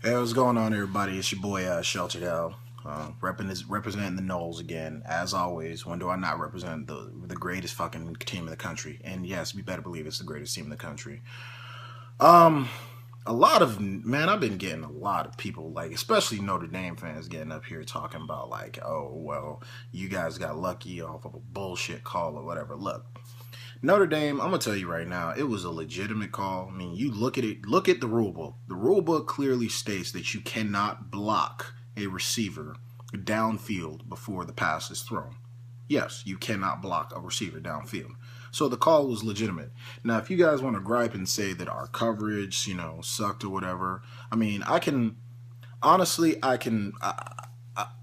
Hey, what's going on, everybody? It's your boy, Sheltered L, representing the Knowles again. As always, when do I not represent the greatest fucking team in the country? And yes, we better believe it's the greatest team in the country. Um, I've been getting a lot of people, like, especially Notre Dame fans, getting up here talking about, like, oh, well, you guys got lucky off of a bullshit call or whatever. Look, Notre Dame, I'm gonna tell you right now, it was a legitimate call. I mean, you look at it, look at the rule book. The rule book clearly states that you cannot block a receiver downfield before the pass is thrown. Yes, you cannot block a receiver downfield. So the call was legitimate. Now, if you guys want to gripe and say that our coverage, sucked or whatever, I mean, I can honestly,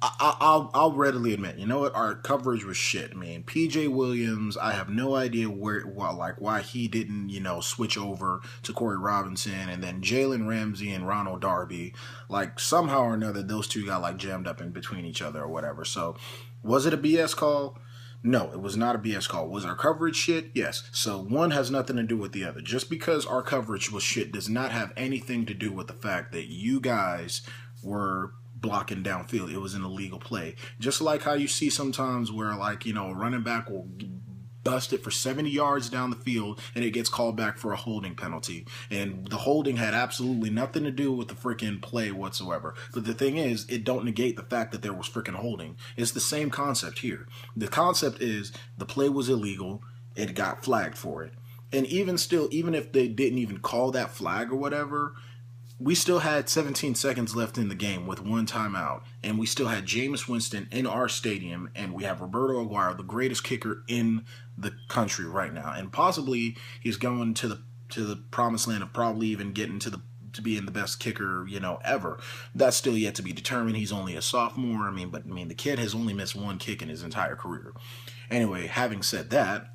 I'll readily admit, you know what? Our coverage was shit. I mean, PJ Williams, I have no idea why he didn't, switch over to Corey Robinson, and then Jalen Ramsey and Ronald Darby, like somehow or another, those two got like jammed up in between each other or whatever. So, was it a BS call? No, it was not a BS call. Was our coverage shit? Yes. So one has nothing to do with the other. Just because our coverage was shit does not have anything to do with the fact that you guys were blocking downfield. It was an illegal play. Just like how you see sometimes where, like, a running back will bust it for 70 yards down the field and it gets called back for a holding penalty. And the holding had absolutely nothing to do with the freaking play whatsoever. But the thing is, it don't negate the fact that there was freaking holding. It's the same concept here. The concept is the play was illegal. It got flagged for it. And even still, even if they didn't even call that flag or whatever, we still had 17 seconds left in the game with one timeout, and we still had Jameis Winston in our stadium, and we have Roberto Aguirre, the greatest kicker in the country right now, and possibly he's going to the promised land of probably even getting to being the best kicker, ever. That's still yet to be determined. He's only a sophomore. But the kid has only missed one kick in his entire career. Anyway, having said that,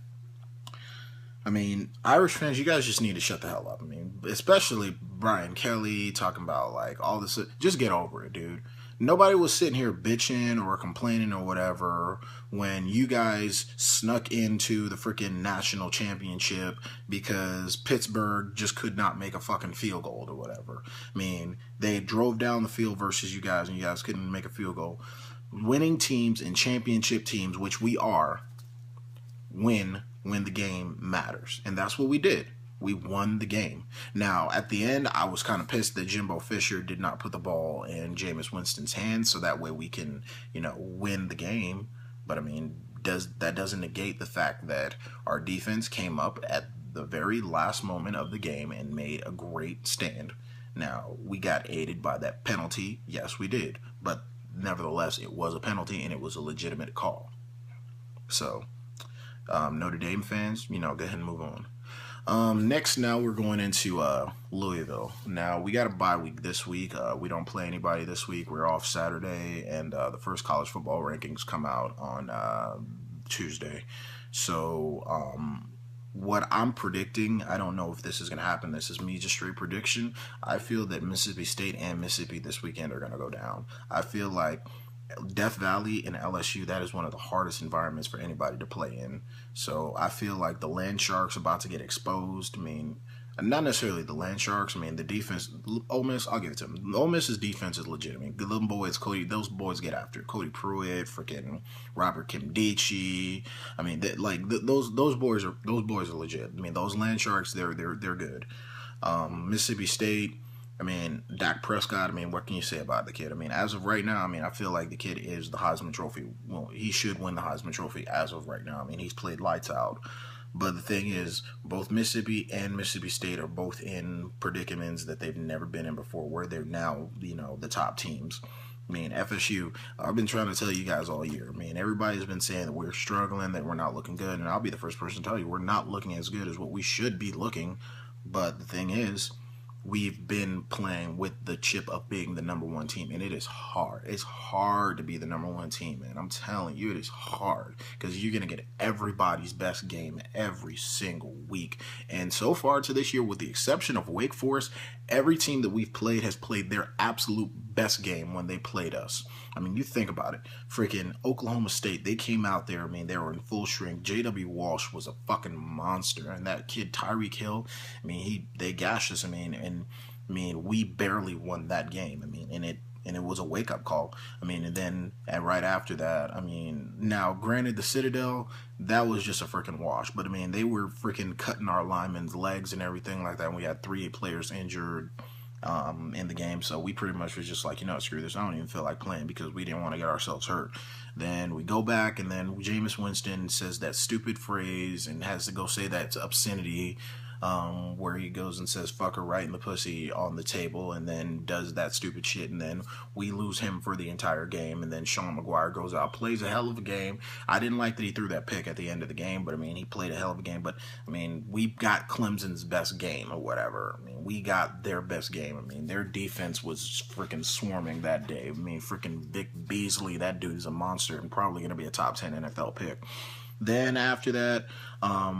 Irish fans, you guys just need to shut the hell up. Especially Brian Kelly talking about, like, all this. Just get over it, dude. Nobody was sitting here bitching or complaining or whatever when you guys snuck into the freaking national championship because Pittsburgh just could not make a fucking field goal or whatever. They drove down the field versus you guys, and you guys couldn't make a field goal. Winning teams and championship teams, which we are, win when the game matters. And that's what we did. We won the game. Now, at the end, I was kind of pissed that Jimbo Fisher did not put the ball in Jameis Winston's hands so that way we can, win the game. But, that doesn't negate the fact that our defense came up at the very last moment of the game and made a great stand. Now, we got aided by that penalty. Yes, we did. But nevertheless, it was a penalty and it was a legitimate call. So, Notre Dame fans, go ahead and move on. Next, now we're going into Louisville. Now, we got a bye week this week. We don't play anybody this week. We're off Saturday, and the first college football rankings come out on Tuesday. So, what I'm predicting, I don't know if this is going to happen. This is me just straight prediction. I feel that Mississippi State and Mississippi this weekend are going to go down. I feel like Death Valley and LSU, that is one of the hardest environments for anybody to play in. So I feel like the Land Sharks are about to get exposed. Not necessarily the Land Sharks. The defense, Ole Miss, I'll give it to them. Ole Miss's defense is legitimate. Good little boys, those boys get after it. Cody Pruitt, freaking Robert Kimdichie. Those boys are legit. Those Land Sharks, they're good. Mississippi State, Dak Prescott, what can you say about the kid? As of right now, I feel like the kid is the Heisman Trophy. Well, he should win the Heisman Trophy as of right now. He's played lights out. But the thing is, both Mississippi and Mississippi State are both in predicaments that they've never been in before, where they're now, the top teams. FSU, I've been trying to tell you guys all year. Everybody's been saying that we're struggling, that we're not looking good, and I'll be the first person to tell you we're not looking as good as what we should be looking. But the thing is, we've been playing with the chip of being the number one team, and it is hard. It's hard to be the number one team, man. I'm telling you, it is hard because you're going to get everybody's best game every single week. And so far to this year, with the exception of Wake Forest, every team that we've played has played their absolute best game when they played us. You think about it. Freaking Oklahoma State, they came out there. They were in full strength. J.W. Walsh was a fucking monster. And that kid, Tyreek Hill, they gashed us. And I mean, we barely won that game. I mean, and it was a wake up call. I mean, and right after that, I mean, now granted, the Citadel, that was just a freaking wash. But I mean, they were freaking cutting our linemen's legs and everything like that. And we had 3 players injured in the game, so we pretty much was just like, screw this. I don't even feel like playing because we didn't want to get ourselves hurt. Then we go back, and then Jameis Winston says that stupid phrase and has to go say that it's obscenity. Where he goes and says "fuck her" right in the pussy on the table, and then does that stupid shit, and then we lose him for the entire game. And then Sean McGuire goes out, plays a hell of a game. I didn't like that he threw that pick at the end of the game, but I mean, he played a hell of a game. But I mean, we got Clemson's best game or whatever. I mean, we got their best game. I mean, their defense was freaking swarming that day. I mean, freaking Vic Beasley, that dude is a monster and probably going to be a top 10 NFL pick. Then after that, I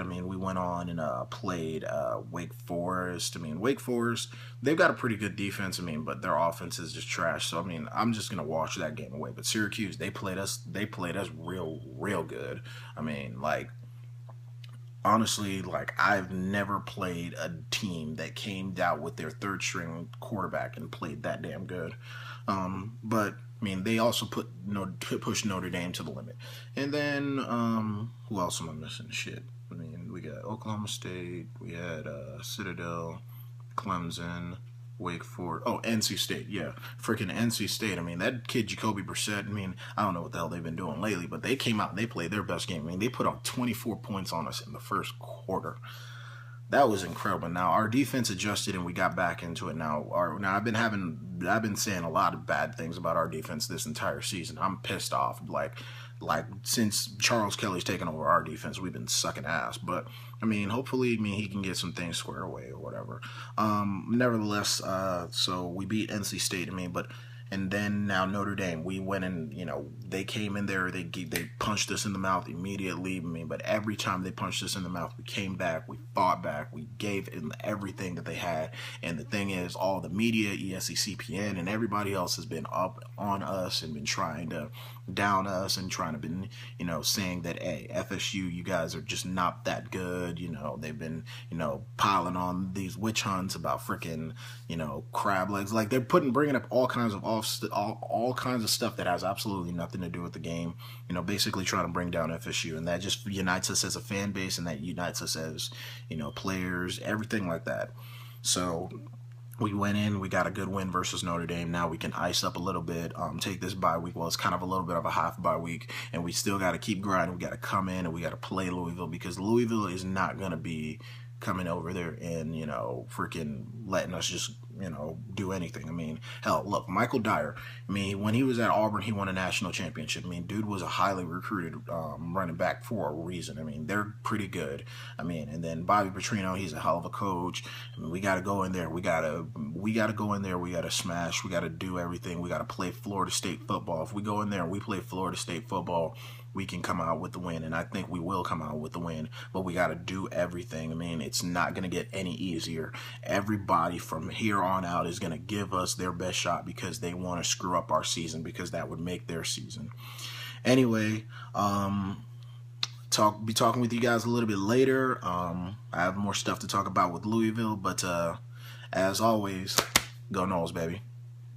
mean, we went on and played Wake Forest. I mean, Wake Forest, they've got a pretty good defense. I mean, but their offense is just trash. So I mean, I'm just gonna wash that game away. But Syracuse, they played us real good. I mean, like, honestly, like, I've never played a team that came out with their third string quarterback and played that damn good. But I mean, they also pushed Notre Dame to the limit. And then who else am I missing? Shit. I mean, we got Oklahoma State. We had Citadel, Clemson, Wake Forest. Oh, NC State. Yeah, freaking NC State. I mean, that kid Jacoby Brissett. I mean, I don't know what the hell they've been doing lately, but they came out and they played their best game. I mean, they put up 24 points on us in the first quarter. That was incredible. Now our defense adjusted and we got back into it. Now I've been saying a lot of bad things about our defense this entire season. I'm pissed off. Like since Charles Kelly's taken over our defense, we've been sucking ass. But I mean, hopefully, he can get some things squared away or whatever. Nevertheless, so we beat NC State. And then now Notre Dame, we went and, they came in there, they punched us in the mouth immediately. But every time they punched us in the mouth, we came back, we fought back, we gave them everything that they had. And the thing is, all the media, ESCCPN, and everybody else has been up on us and been trying to down us and trying to been, saying that, hey, FSU, you guys are just not that good. They've been, piling on these witch hunts about freaking, crab legs. Like, they're bringing up all kinds of stuff that has absolutely nothing to do with the game. Basically trying to bring down FSU, and that just unites us as a fan base, and that unites us as, players, everything like that. So we went in, we got a good win versus Notre Dame. Now we can ice up a little bit, take this bye week. Well, it's kind of a little bit of a half bye week, and we still got to keep grinding. We got to come in and we got to play Louisville, because Louisville is not going to be coming over there and, freaking letting us just, do anything. I mean, hell, look, Michael Dyer, when he was at Auburn, he won a national championship. Dude was a highly recruited running back for a reason. They're pretty good. And then Bobby Petrino, he's a hell of a coach. We got to go in there. We got to go in there. We got to smash. We got to do everything. We got to play Florida State football. If we go in there and we play Florida State football, we can come out with the win, and I think we will come out with the win, but we got to do everything. It's not going to get any easier. Everybody from here on out is going to give us their best shot because they want to screw up our season, because that would make their season. Anyway, be talking with you guys a little bit later. I have more stuff to talk about with Louisville, but as always, go Noles, baby.